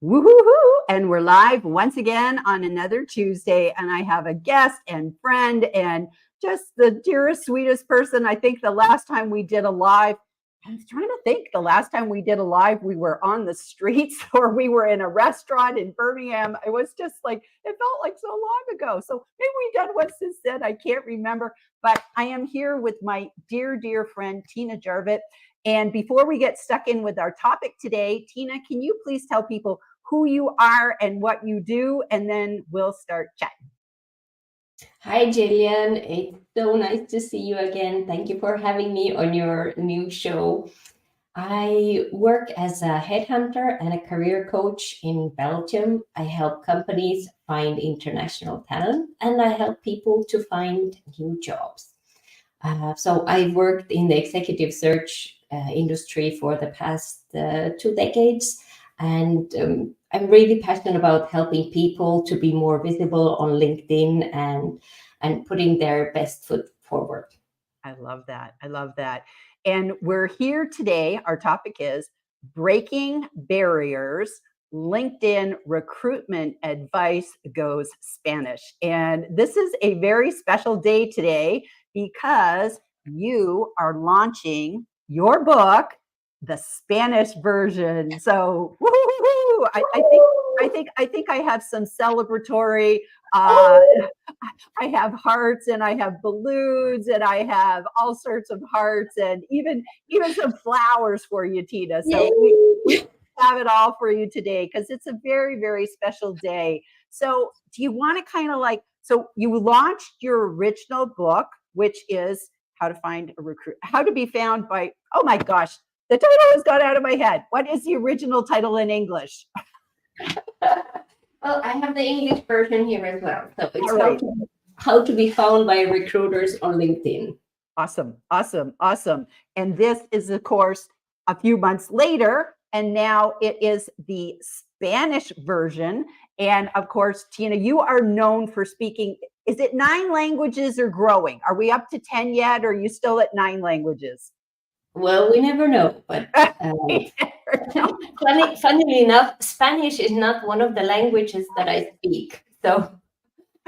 Woohoo! And we're live once again on another Tuesday. And I have a guest and friend and just the dearest, sweetest person. I think the last time we did a live, I was trying to think the last time we did a live, we were on the streets or we were in a restaurant in Birmingham. It was just like, it felt like so long ago. So maybe we've done one since then. I can't remember. But I am here with my dear, dear friend, Tina Jarvitt. And before we get stuck in with our topic today, Tina, can you please tell people who you are and what you do, and then we'll start chatting. Hi, Jillian. It's so nice to see you again. Thank you for having me on your new show. I work as a headhunter and a career coach in Belgium. I help companies find international talent, and I help people to find new jobs. So I worked in the executive search industry for the past 2 decades, and I'm really passionate about helping people to be more visible on LinkedIn and putting their best foot forward. I love that. I love that. And we're here today. Our topic is breaking barriers. LinkedIn recruitment advice goes Spanish. And this is a very special day today because you are launching your book, the Spanish version. So woo-hoo-hoo! I think I have some celebratory. I have hearts and I have balloons and I have all sorts of hearts and even some flowers for you, Tina. So we have it all for you today because it's a very, very special day. So do you want to kind of like, so you launched your original book, which is how to be found by, oh my gosh, the title has gone out of my head. What is the original title in English? Well, I have the English version here as well. So it's how to be found by recruiters on LinkedIn. Awesome, awesome, awesome. And this is, of course, a few months later, and now it is the Spanish version. And of course, Tina, you are known for speaking, is it 9 languages or growing? Are we up to 10 yet, or are you still at 9 languages? Well, we never know, but funnily enough, Spanish is not one of the languages that I speak. So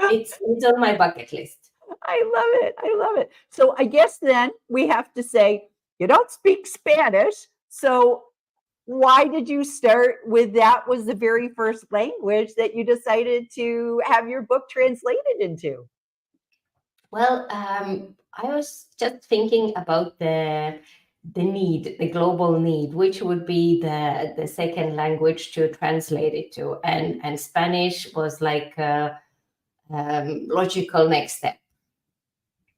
it's on my bucket list. I love it. I love it. So I guess then we have to say, you don't speak Spanish. So why did you start with that was the very first language that you decided to have your book translated into? Well, I was just thinking about the global need, which would be the second language to translate it to, and Spanish was like a logical next step.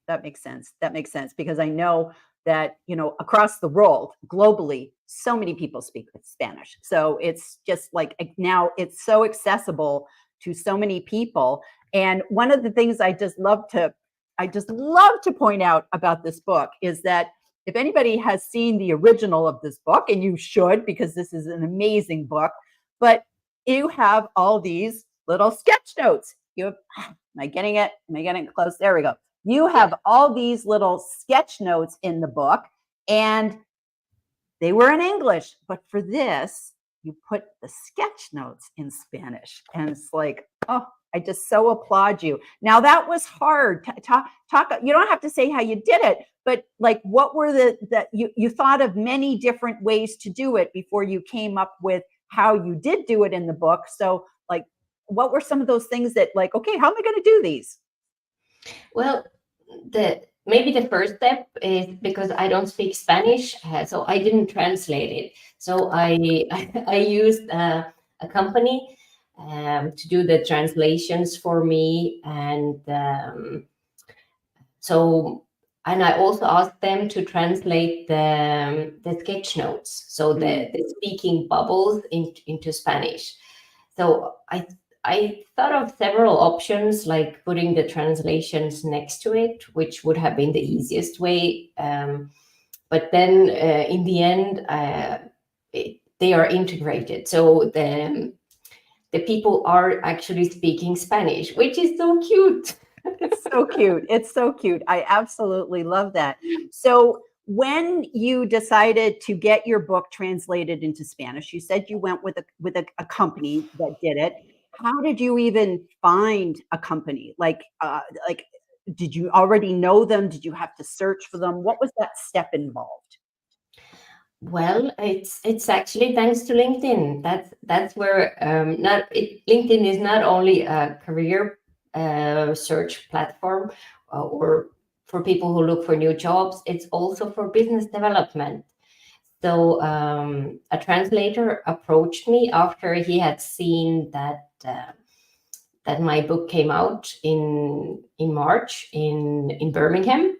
That makes sense. That makes sense because I know that, across the world, globally, so many people speak Spanish. So it's just like now it's so accessible to so many people. And one of the things I just love to point out about this book is that if anybody has seen the original of this book, and you should, because this is an amazing book, but you have all these little sketch notes. Am I getting it? Am I getting it close? There we go. You have all these little sketch notes in the book, and they were in English. But for this, you put the sketch notes in Spanish. And it's like, oh, I just so applaud you. Now, that was hard. Talk. You don't have to say how you did it, but like, what were you thought of many different ways to do it before you came up with how you did do it in the book. So like, what were some of those things that like, okay, how am I going to do these? Well, maybe the first step is because I don't speak Spanish, so I didn't translate it. So I used a company to do the translations for me, and I also asked them to translate the sketch notes, so the speaking bubbles into Spanish. So I thought of several options, like putting the translations next to it, which would have been the easiest way. But then in the end, they are integrated. So the people are actually speaking Spanish, which is so cute. It's so cute. It's so cute. I absolutely love that. So when you decided to get your book translated into Spanish, you said you went with a company that did it. How did you even find a company? Like, did you already know them? Did you have to search for them? What was that step involved? Well, it's actually thanks to LinkedIn. That's where LinkedIn is not only a career search platform or for people who look for new jobs. It's also for business development. So a translator approached me after he had seen that my book came out in March in Birmingham.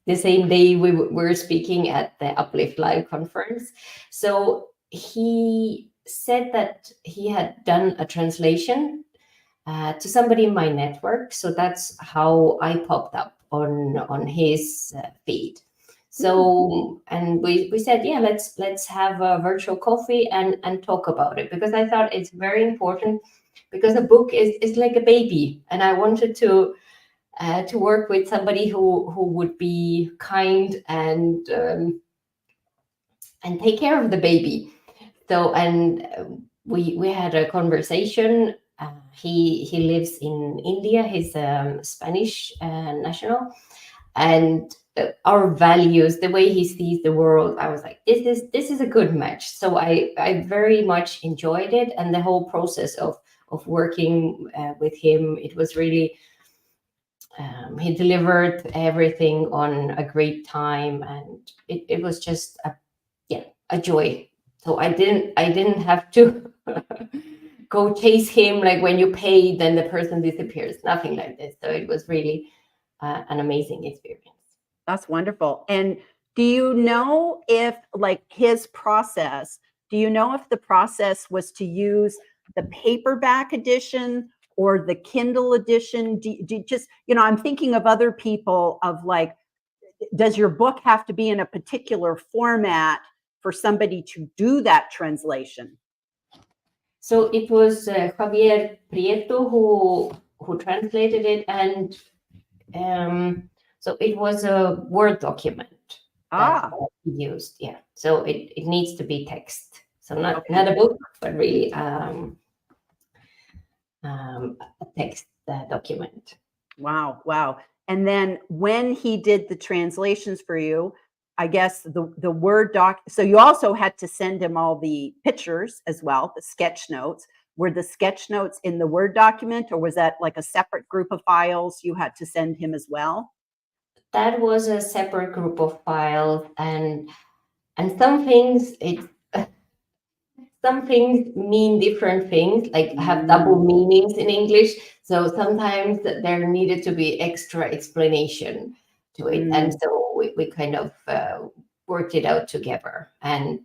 The same day we were speaking at the Uplift Live conference. So he said that he had done a translation to somebody in my network. So that's how I popped up on his feed. So and we said, yeah, let's have a virtual coffee and talk about it, because I thought it's very important, because a book is like a baby, and I wanted to work with somebody who would be kind and take care of the baby. So and we had a conversation. He lives in India. He's Spanish national, and our values, the way he sees the world, I was like, this is a good match. So I very much enjoyed it, and the whole process of working with him, it was really. He delivered everything on a great time, and it was just a joy. So I didn't have to go chase him, like when you pay then the person disappears, nothing like this. So it was really an amazing experience. That's wonderful. And do you know if, like, his process, do you know if the process was to use the paperback edition or the Kindle edition? Do just, I'm thinking of other people of like, does your book have to be in a particular format for somebody to do that translation? So it was Javier Prieto who translated it, and so it was a Word document that he used. Yeah, so it needs to be text. So not a book, but really a text document. Wow. And then when he did the translations for you, I guess the Word doc, so you also had to send him all the pictures as well, the sketch notes. Were the sketch notes in the Word document, or was that like a separate group of files you had to send him as well? That was a separate group of files, and some things some things mean different things, like have double meanings in English. So sometimes there needed to be extra explanation to it. And so we kind of worked it out together. And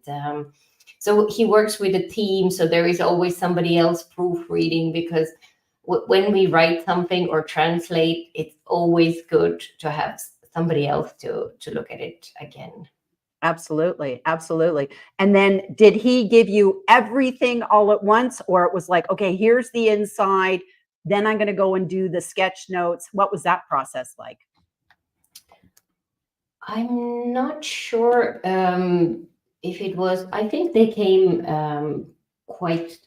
so he works with a team. So there is always somebody else proofreading, because when we write something or translate, it's always good to have somebody else to look at it again. Absolutely. And then did he give you everything all at once, or it was like, okay, here's the inside, then I'm going to go and do the sketch notes? What was that process like? I'm not sure if it was, I think they came quite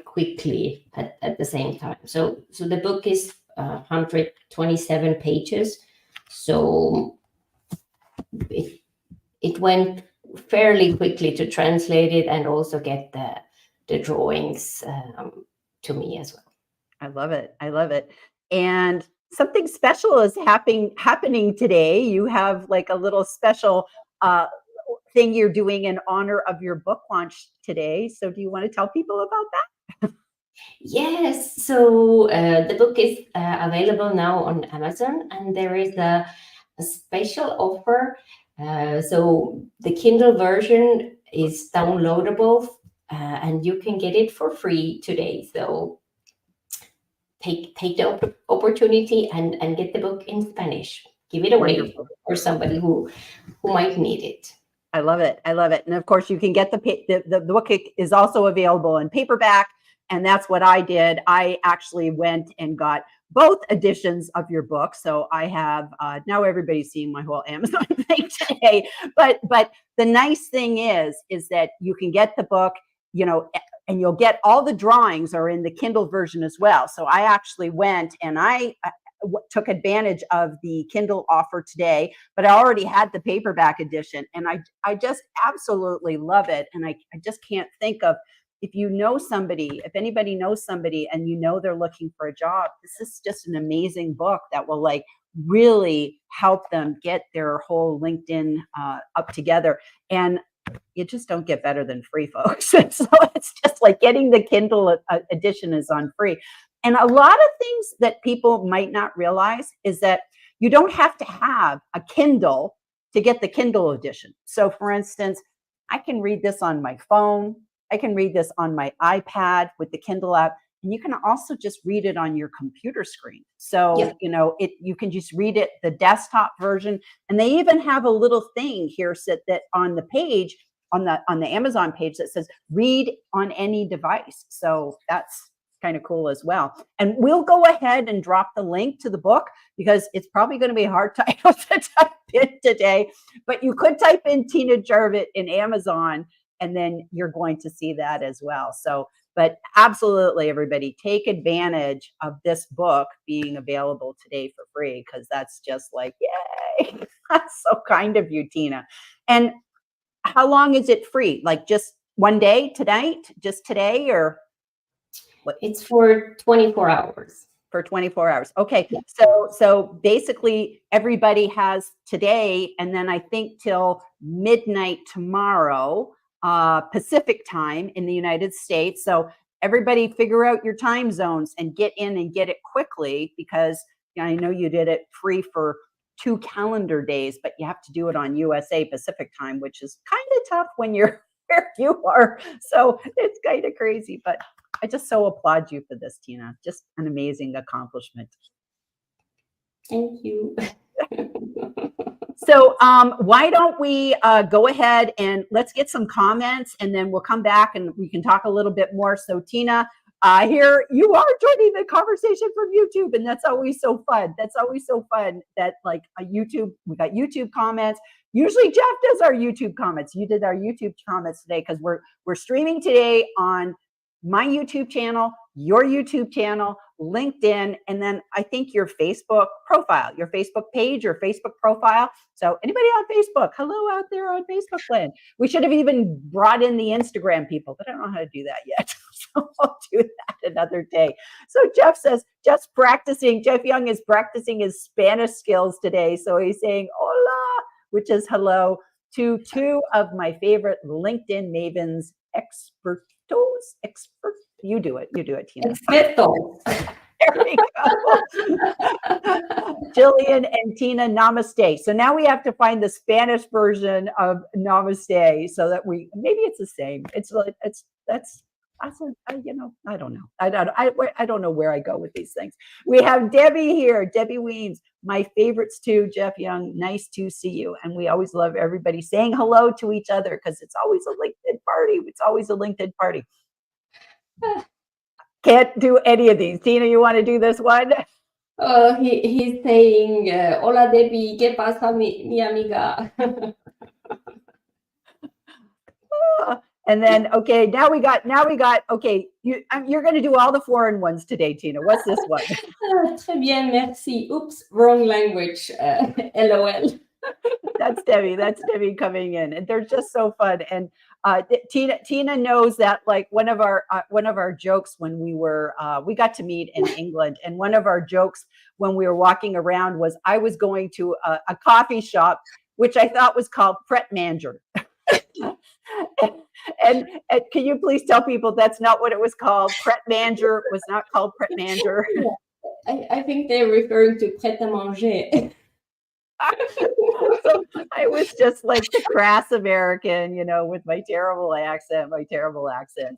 quickly at the same time. So the book is 127 pages. So it went fairly quickly to translate it and also get the drawings to me as well. I love it. And something special is happening today. You have like a little special thing you're doing in honor of your book launch today. So do you want to tell people about that? Yes. So the book is available now on Amazon, and there is a special offer. So the Kindle version is downloadable, and you can get it for free today. So take the opportunity and get the book in Spanish. Give it away for somebody who might need it. I love it. And of course, you can get the book is also available in paperback. And that's what I did. I actually went and got both editions of your book. So I have now everybody's seeing my whole Amazon thing today. But the nice thing is that you can get the book, and you'll get all the drawings are in the Kindle version as well. So I actually went and I took advantage of the Kindle offer today, but I already had the paperback edition, and I just absolutely love it. And I just can't think of, if anybody knows somebody and they're looking for a job, this is just an amazing book that will really help them get their whole LinkedIn up together. And you just don't get better than free, folks. So it's just like getting the Kindle edition is on free. And a lot of things that people might not realize is that you don't have to have a Kindle to get the Kindle edition. So for instance, I can read this on my phone. I can read this on my iPad with the Kindle app. And you can also just read it on your computer screen. So, you can just read it, the desktop version. And they even have a little thing here that on the page, on the Amazon page, that says read on any device. So that's kind of cool as well. And we'll go ahead and drop the link to the book, because it's probably going to be a hard title to type in today. But you could type in Tina Jarvitt in Amazon, and then you're going to see that as well. So, but absolutely, everybody, take advantage of this book being available today for free, because that's just like, yay. That's so kind of you, Tina. And how long is it free? Like just one day, tonight, just today, or what? It's for 24 hours. For 24 hours. Okay. Yeah. So basically everybody has today, and then I think till midnight tomorrow, Pacific time in the United States. So everybody figure out your time zones and get in and get it quickly, because I know you did it free for 2 calendar days, but you have to do it on USA Pacific time, which is kind of tough when you're where you are. So it's kind of crazy, but I just so applaud you for this, Tina. Just an amazing accomplishment. Thank you. So why don't we go ahead and let's get some comments, and then we'll come back and we can talk a little bit more. So Tina, here you are joining the conversation from YouTube, and that's always so fun. That's always so fun that we got YouTube comments. Usually Jeff does our YouTube comments. You did our YouTube comments today, because we're streaming today on my YouTube channel, your YouTube channel, LinkedIn, and then I think your Facebook profile, your Facebook page or Facebook profile. So anybody on Facebook, hello out there on Facebook land. We should have even brought in the Instagram people, but I don't know how to do that yet. So I'll do that another day. So Jeff says, Jeff Young is practicing his Spanish skills today. So he's saying hola, which is hello, to 2 of my favorite LinkedIn mavens, expert. You do it, Tina. Experto. There we go. Jillian and Tina, namaste. So now we have to find the Spanish version of namaste, so that maybe it's the same. I don't know. I don't know where I go with these things. We have Debbie here, Debbie Weems, my favorites too. Jeff Young, nice to see you. And we always love everybody saying hello to each other, because it's always a LinkedIn party. It's always a LinkedIn party. Can't do any of these. Tina, you want to do this one? He's saying, hola Debbie, ¿qué pasa, mi amiga? And then, okay, now we got, okay, you're going to do all the foreign ones today, Tina. What's this one? Très bien, merci. Oops, wrong language. LOL. That's Debbie coming in, and they're just so fun. And Tina knows that, like, one of our jokes when we got to meet in England, and one of our jokes when we were walking around was I was going to a coffee shop, which I thought was called Pret Manger. And can you please tell people that's not what it was called? Pret Manger was not called Pret Manger. I think they're referring to Pret à Manger. So I was just like the crass American, with my terrible accent.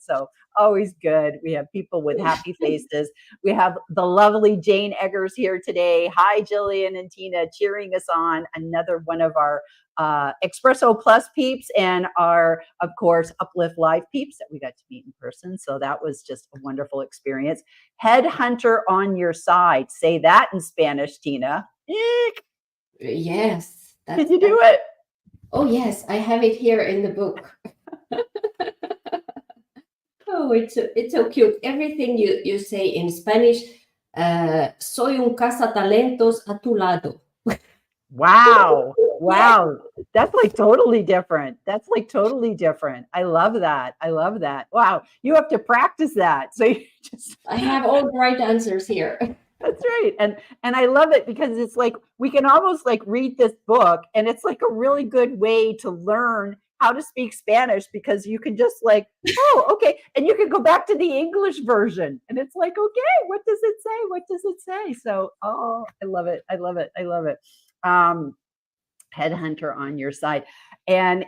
So always good. We have people with happy faces. We have the lovely Jane Eggers here today. Hi, Jillian and Tina, cheering us on. Another one of our Espresso Plus peeps and our, of course, Uplift Live peeps that we got to meet in person. So that was just a wonderful experience. Headhunter on your side. Say that in Spanish, Tina. Eek. Yes. Can you do it? Oh, yes. I have it here in the book. Oh, it's so cute. Everything you say in Spanish, soy un cazatalentos a tu lado. Wow. Wow. That's like totally different. I love that. Wow. You have to practice that. So you just I have all the right answers here. That's right. And I love it because it's like we can almost like read this book and it's like a really good way to learn how to speak Spanish because you can just like, oh, okay. And you can go back to the English version and it's like, okay, what does it say? What does it say? So, oh, I love it. Headhunter on your side. And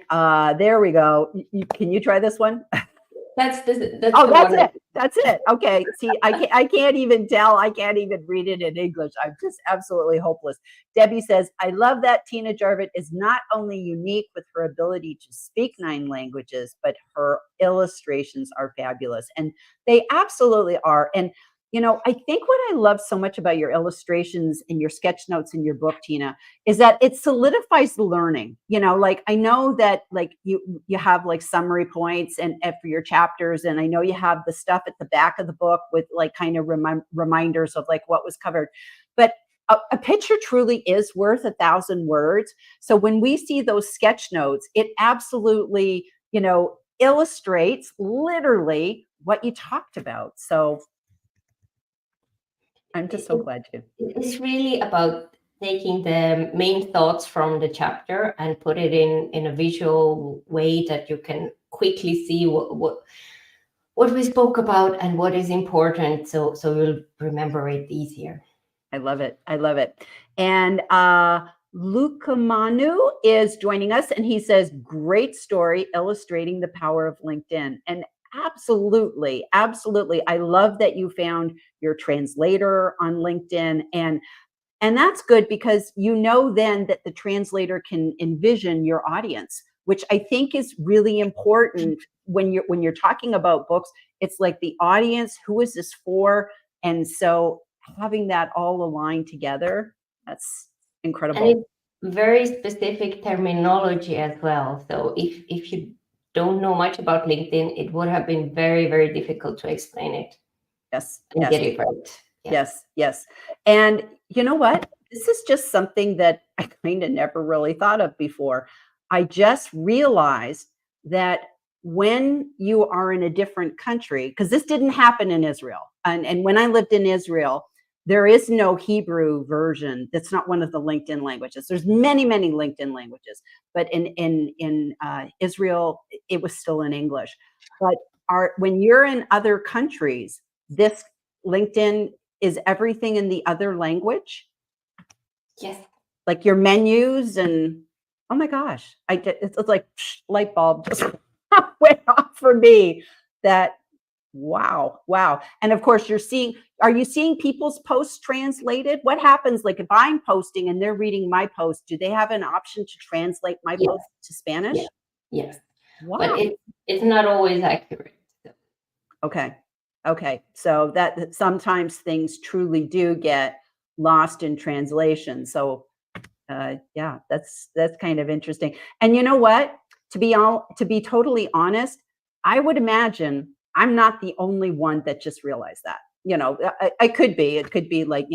there we go. Can you try this one? That's Oh, that's one. it. That's it. Okay. See, I can't even tell. I can't even read it in English. I'm just absolutely hopeless. Debbie says, I love that Tina Jarvitt is not only unique with her ability to speak 9 languages, but her illustrations are fabulous. And they absolutely are. And I think what I love so much about your illustrations and your sketch notes in your book, Tina, is that it solidifies the learning. Like I know that like you have like summary points and for your chapters, and I know you have the stuff at the back of the book with like kind of reminders of like what was covered. But a picture truly is worth 1,000 words. So when we see those sketch notes, it absolutely, illustrates literally what you talked about. So I'm just so glad you. It's really about taking the main thoughts from the chapter and put it in a visual way that you can quickly see what we spoke about and what is important, so you'll remember it easier. I love it. And Luca Manu is joining us, and he says, great story illustrating the power of LinkedIn. And absolutely. I love that you found your translator on LinkedIn. And that's good because then that the translator can envision your audience, which I think is really important when you're talking about books. It's like the audience, who is this for? And so having that all aligned together, that's incredible. And it's very specific terminology as well. So if you don't know much about LinkedIn, it would have been very, very difficult to explain it. Yes. And get it right. Yes. And you know what? This is just something that I kind of never really thought of before. I just realized that when you are in a different country, because this didn't happen in Israel, and when I lived in Israel, there is no Hebrew version. That's not one of the LinkedIn languages. There's many, many LinkedIn languages, but in Israel, it was still in English. But when you're in other countries, this LinkedIn is everything in the other language. Yes. Like your menus and oh my gosh, it's like light bulb just went off for me. That wow. And of course are you seeing people's posts translated? What happens like if I'm posting and they're reading my post, do they have an option to translate my post to Spanish? Yes. Wow. But it's not always accurate. Okay. So that sometimes things truly do get lost in translation. So yeah, that's kind of interesting. And you know what? To be totally honest, I would imagine I'm not the only one that just realized that. I could be. It could be like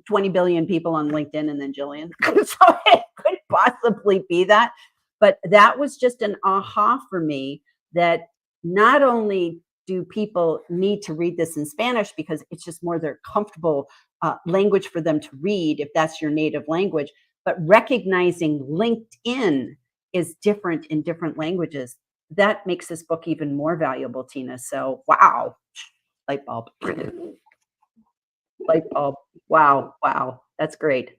20 billion people on LinkedIn and then Jillian. So it could possibly be that. But that was just an aha for me that not only do people need to read this in Spanish because it's just more their comfortable language for them to read if that's your native language, but recognizing LinkedIn is different in different languages. That makes this book even more valuable, Tina. So, wow, light bulb. Wow. That's great.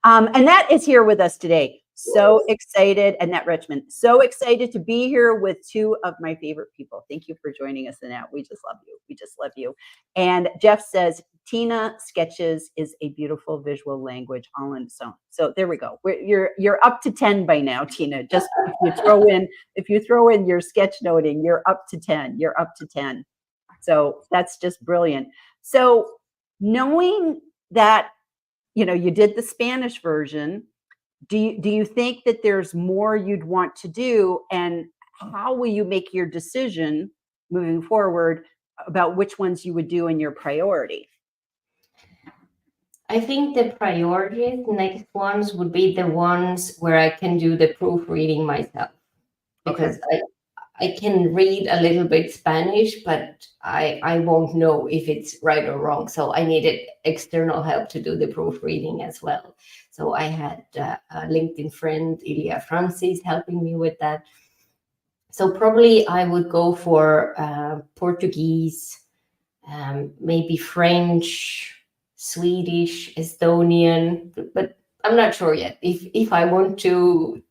And that is here with us today. So excited, Annette Richmond. So excited to be here with two of my favorite people. Thank you for joining us, Annette. We just love you. We just love you. And Jeff says, Tina sketches is a beautiful visual language all on its own. So there we go. You're up to 10 by now, Tina. Just if you throw in your sketchnoting, you're up to 10. You're up to 10. So that's just brilliant. So knowing that, you did the Spanish version, do you think that there's more you'd want to do, and how will you make your decision moving forward about which ones you would do in your priority? I think the priorities, next ones would be the ones where I can do the proofreading myself, because I can read a little bit Spanish, but I won't know if it's right or wrong. So I needed external help to do the proofreading as well. So I had a LinkedIn friend, Ilya Francis, helping me with that. So probably I would go for Portuguese, maybe French, Swedish, Estonian, but I'm not sure yet if I want to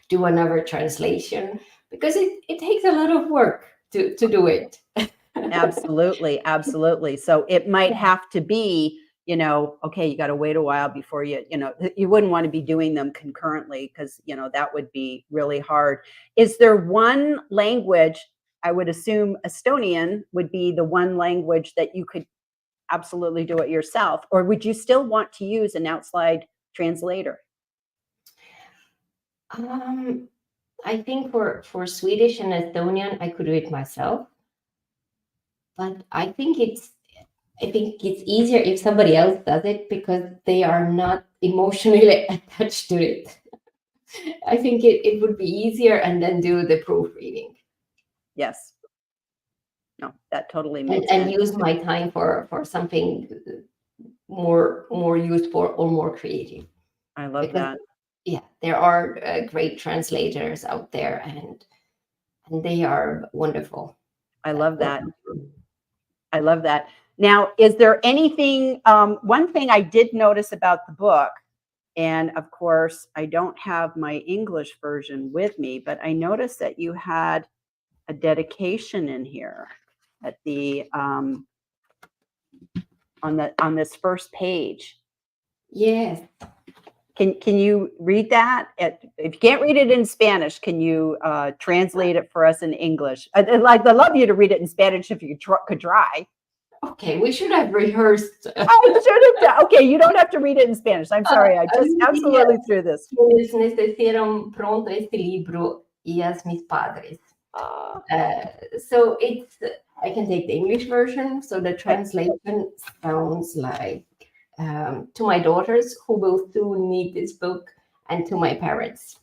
do another translation, because it takes a lot of work to do it. Absolutely. So it might have to be, okay, you got to wait a while before you wouldn't want to be doing them concurrently, because, that would be really hard. Is there one language? I would assume Estonian would be the one language that you could absolutely do it yourself, or would you still want to use an outside translator? I think for Swedish and Estonian, I could do it myself. But I think it's easier if somebody else does it, because they are not emotionally attached to it. I think it would be easier, and then do the proofreading. Yes. No, that totally makes sense. And use my time for something more useful or more creative. I love that. Yeah, there are great translators out there, and they are wonderful. I love that. I love that. Now, is there anything, one thing I did notice about the book, and of course, I don't have my English version with me, but I noticed that you had a dedication in here at the on this first page. Yes. Can you read that? If you can't read it in Spanish, can you translate it for us in English? I'd love you to read it in Spanish if you could try. Okay, we should have rehearsed. I should have. Okay, you don't have to read it in Spanish. I'm sorry. I just absolutely threw this. Quienes hicieron pronto este libro, y as mis padres. So I can take the English version. So the translation sounds like, to my daughters, who will soon need this book, and to my parents.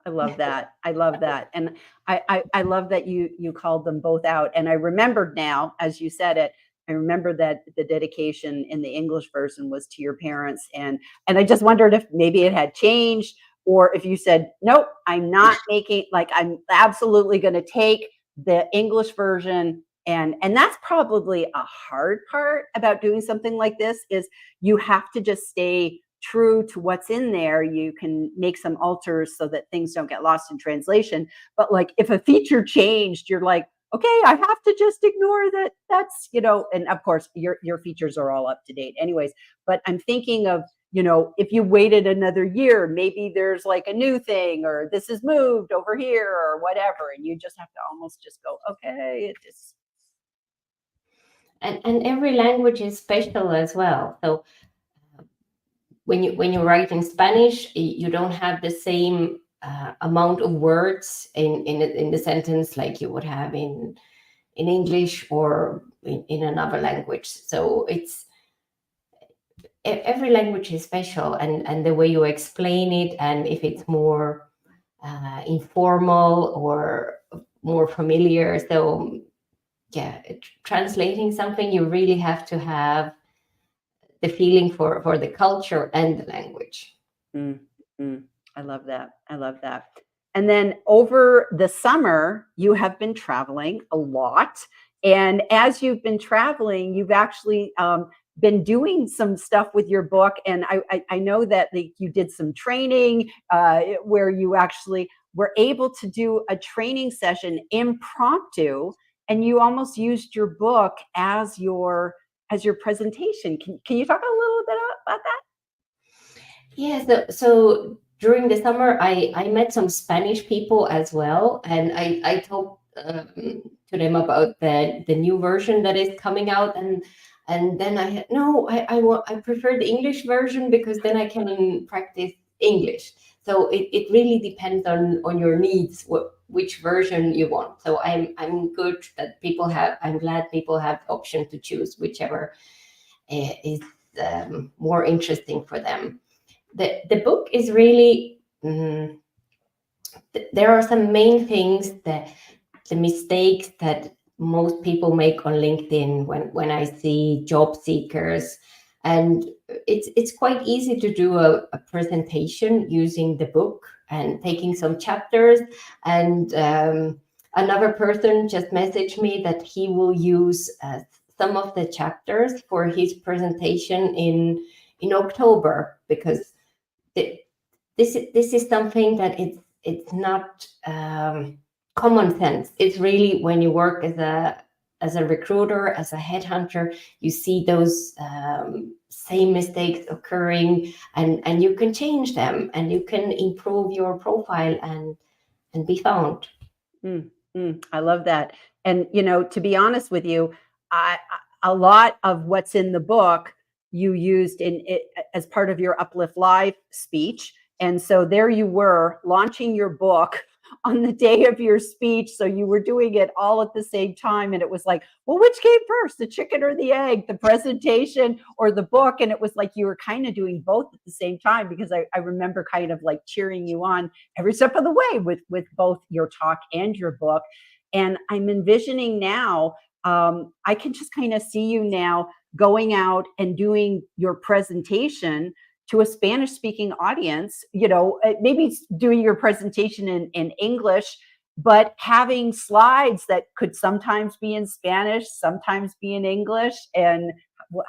I love that. I love that. And I love that you called them both out. And I remembered now, as you said it, I remember that the dedication in the English version was to your parents. And I just wondered if maybe it had changed, or if you said, nope, I'm not making, I'm absolutely going to take the English version. And that's probably a hard part about doing something like this, is you have to just stay true to what's in there. You can make some alters so that things don't get lost in translation. But if a feature changed, you're like, okay, I have to just ignore that. That's, and of course your features are all up to date anyways. But I'm thinking of, if you waited another year, maybe there's a new thing, or this is moved over here or whatever. And you just have to almost just go, okay, it just. And every language is special as well. So when you write in Spanish, you don't have the same amount of words in the sentence like you would have in English or in another language. So every language is special, and the way you explain it, and if it's more informal or more familiar. So yeah, translating something, you really have to have the feeling for the culture and the language. I love that. I love that. And then over the summer, you have been traveling a lot. And as you've been traveling, you've actually been doing some stuff with your book, and I know that you did some training where you actually were able to do a training session impromptu, and you almost used your book as your presentation. Can you talk a little bit about that? Yeah, so during the summer, I met some Spanish people as well, and I talked to them about the new version that is coming out, and then I had no, I prefer the English version because then I can practice English. So it really depends on your needs, which version you want. So I'm good that people have. I'm glad people have the option to choose whichever is more interesting for them. The book is really there are some main things that the mistakes that most people make on LinkedIn when I see job seekers, and it's quite easy to do a presentation using the book and taking some chapters, and another person just messaged me that he will use some of the chapters for his presentation in October, because this is something that it's not common sense. It's really when you work as a recruiter, as a headhunter, you see those same mistakes occurring, and you can change them, and you can improve your profile and be found. I love that. And to be honest with you, a lot of what's in the book you used in it as part of your Uplift Live speech. And so there you were launching your book on the day of your speech. So you were doing it all at the same time. And it was like, well, which came first, the chicken or the egg, the presentation or the book? And it was like you were kind of doing both at the same time, because I remember kind of like cheering you on every step of the way with both your talk and your book. And I'm envisioning now, I can just kind of see you now going out and doing your presentation to a Spanish speaking audience, maybe doing your presentation in English, but having slides that could sometimes be in Spanish, sometimes be in English, and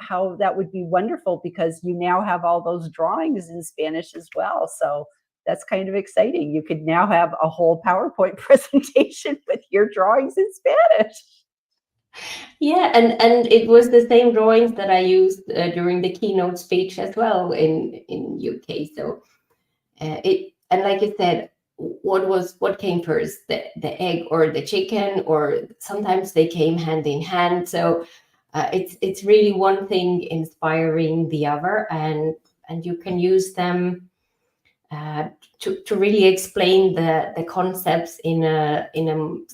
how that would be wonderful, because you now have all those drawings in Spanish as well. So that's kind of exciting. You could now have a whole PowerPoint presentation with your drawings in Spanish. Yeah, and it was the same drawings that I used during the keynote speech as well in UK. So and like you said, what came first, the egg or the chicken, or sometimes they came hand in hand. So it's really one thing inspiring the other, and you can use them to really explain the concepts in a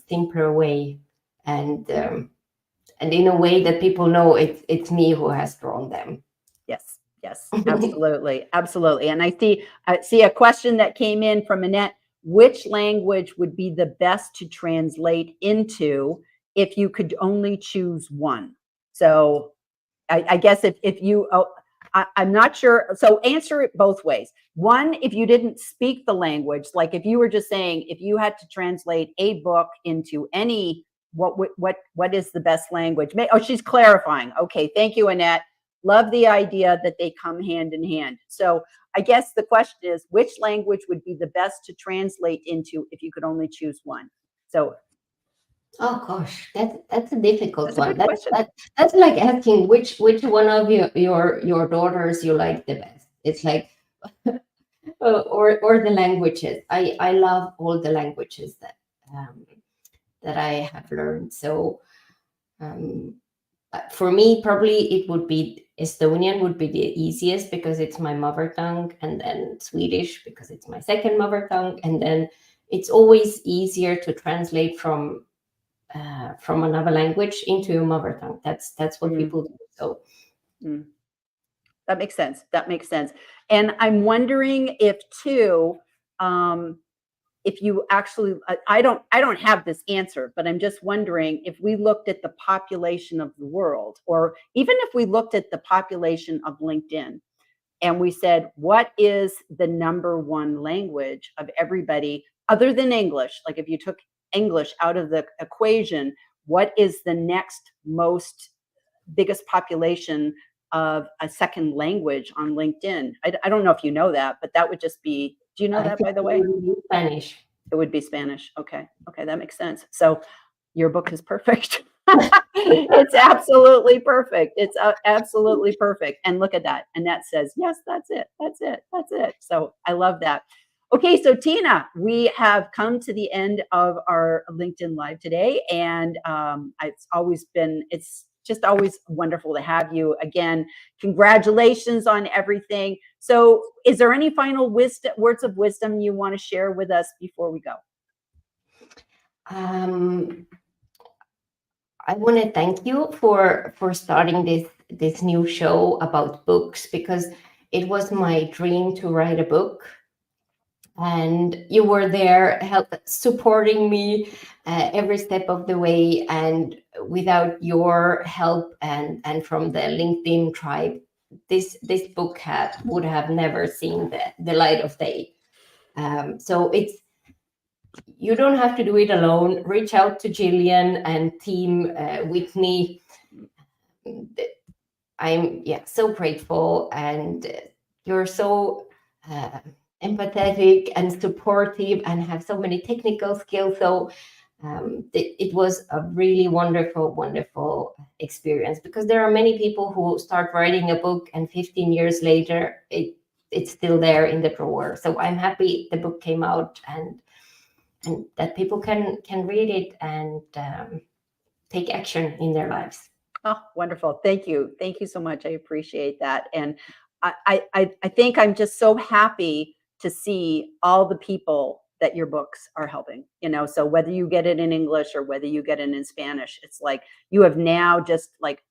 simpler way, and in a way that people know it's me who has drawn them. Yes, absolutely, absolutely. And I see a question that came in from Annette. Which language would be the best to translate into if you could only choose one? So I guess if you, I'm not sure. So answer it both ways. One, if you didn't speak the language, like if you were just saying, if you had to translate a book into any, what is the best language? Oh, she's clarifying. Okay, thank you, Annette. Love the idea that they come hand in hand. So I guess the question is, which language would be the best to translate into if you could only choose one? So, oh gosh, that's a difficult that's a one. good question. That's like asking which one of your daughters you like the best. It's like or the languages. I love all the languages that I have learned. So for me, probably it would be Estonian would be the easiest because it's my mother tongue, and then Swedish because it's my second mother tongue, and then it's always easier to translate from another language into your mother tongue. That's what people do. So that makes sense. That makes sense. And I'm wondering if too, if you actually, I don't have this answer, but I'm just wondering if we looked at the population of the world, or even if we looked at the population of LinkedIn, and we said, what is the number one language of everybody other than English? Like if you took English out of the equation, what is the next most biggest population of a second language on LinkedIn. I don't know if you know that, but that would just be, do you know that, by the way? It would be Spanish. It would be Spanish. Okay. Okay. That makes sense. So your book is perfect. It's absolutely perfect. It's absolutely perfect. And look at that. And that says, yes, that's it. That's it. That's it. So I love that. Okay, so Tina, we have come to the end of our LinkedIn Live today, and it's just always wonderful to have you again. Congratulations on everything. So, is there any final words of wisdom you want to share with us before we go? I want to thank you for starting this new show about books, because it was my dream to write a book. And you were there supporting me every step of the way. And without your help and from the LinkedIn tribe, this book would have never seen the light of day. So you don't have to do it alone. Reach out to Jillian and team Whitney. I'm so grateful, and you're so empathetic and supportive and have so many technical skills. So it was a really wonderful experience, because there are many people who start writing a book and 15 years later it's still there in the drawer. So I'm happy the book came out and that people can read it and take action in their lives. Oh, wonderful. Thank you. Thank you so much. I appreciate that. And I think I'm just so happy to see all the people that your books are helping, so whether you get it in English or whether you get it in Spanish, it's like you have now just like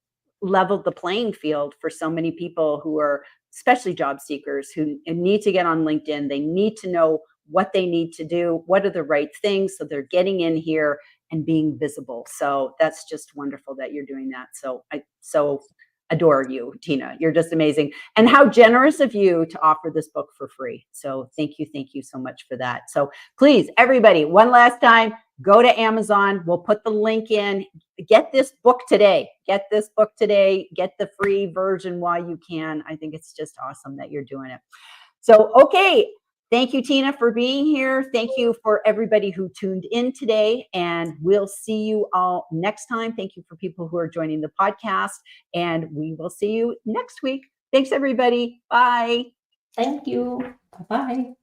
leveled the playing field for so many people who are especially job seekers who need to get on LinkedIn. They need to know what they need to do, what are the right things, so they're getting in here and being visible. So that's just wonderful that you're doing that. So I so adore you, Tina. You're just amazing. And how generous of you to offer this book for free. So thank you so much for that. So please, everybody, one last time, go to Amazon. We'll put the link in. Get this book today. Get this book today. Get the free version while you can. I think it's just awesome that you're doing it. So, okay. Thank you, Tina, for being here. Thank you for everybody who tuned in today, and we'll see you all next time. Thank you for people who are joining the podcast, and we will see you next week. Thanks, everybody. Bye. Thank you. Bye-bye.